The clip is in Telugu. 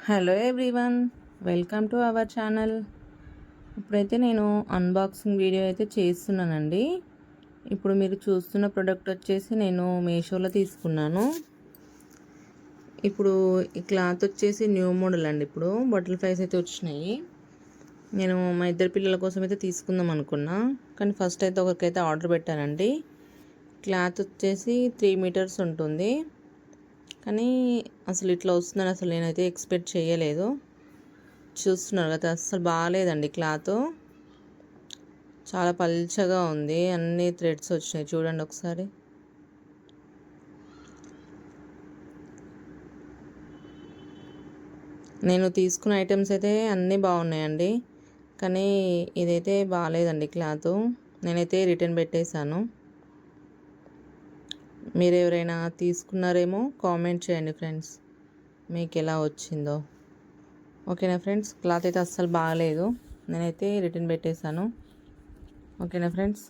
Hello everyone, welcome to our channel. ఇప్పుడైతే నేను అన్బాక్సింగ్ వీడియో అయితే చేస్తున్నానండి. ఇప్పుడు మీరు చూస్తున్న ప్రోడక్ట్ వచ్చేసి నేను మీషోలో తీసుకున్నాను. ఇప్పుడు ఈ క్లాత్ వచ్చేసి న్యూ మోడల్ అండి. ఇప్పుడు బటర్ఫ్లైస్ అయితే వచ్చినాయి. నేను మా ఇద్దరు పిల్లల కోసం అయితే తీసుకుందాం అనుకున్నా, కానీ ఫస్ట్ అయితే ఒకరికైతే ఆర్డర్ పెట్టానండి. క్లాత్ వచ్చేసి 3 మీటర్స్ ఉంటుంది, కానీ అసలు ఇట్లా వస్తుందని అసలు నేనైతే ఎక్స్పెక్ట్ చేయలేదు. చూస్తున్నారు కదా, అసలు బాగాలేదండి. క్లాత్ చాలా పల్చగా ఉంది, అన్ని థ్రెడ్స్ వచ్చినాయి. చూడండి ఒకసారి. నేను తీసుకున్న ఐటమ్స్ అయితే అన్నీ బాగున్నాయండి, కానీ ఇదైతే బాగాలేదండి క్లాత్. నేనైతే రిటర్న్ పెట్టేశాను. మీరు ఎవరైనా తీసుకున్నారేమో కామెంట్ చేయండి ఫ్రెండ్స్, మీకు ఎలా వచ్చిందో. ఓకేనా ఫ్రెండ్స్, క్లాత్ అయితే అస్సలు బాగాలేదు. నేనైతే రిటర్న్ పెట్టేశాను. ఓకేనా ఫ్రెండ్స్.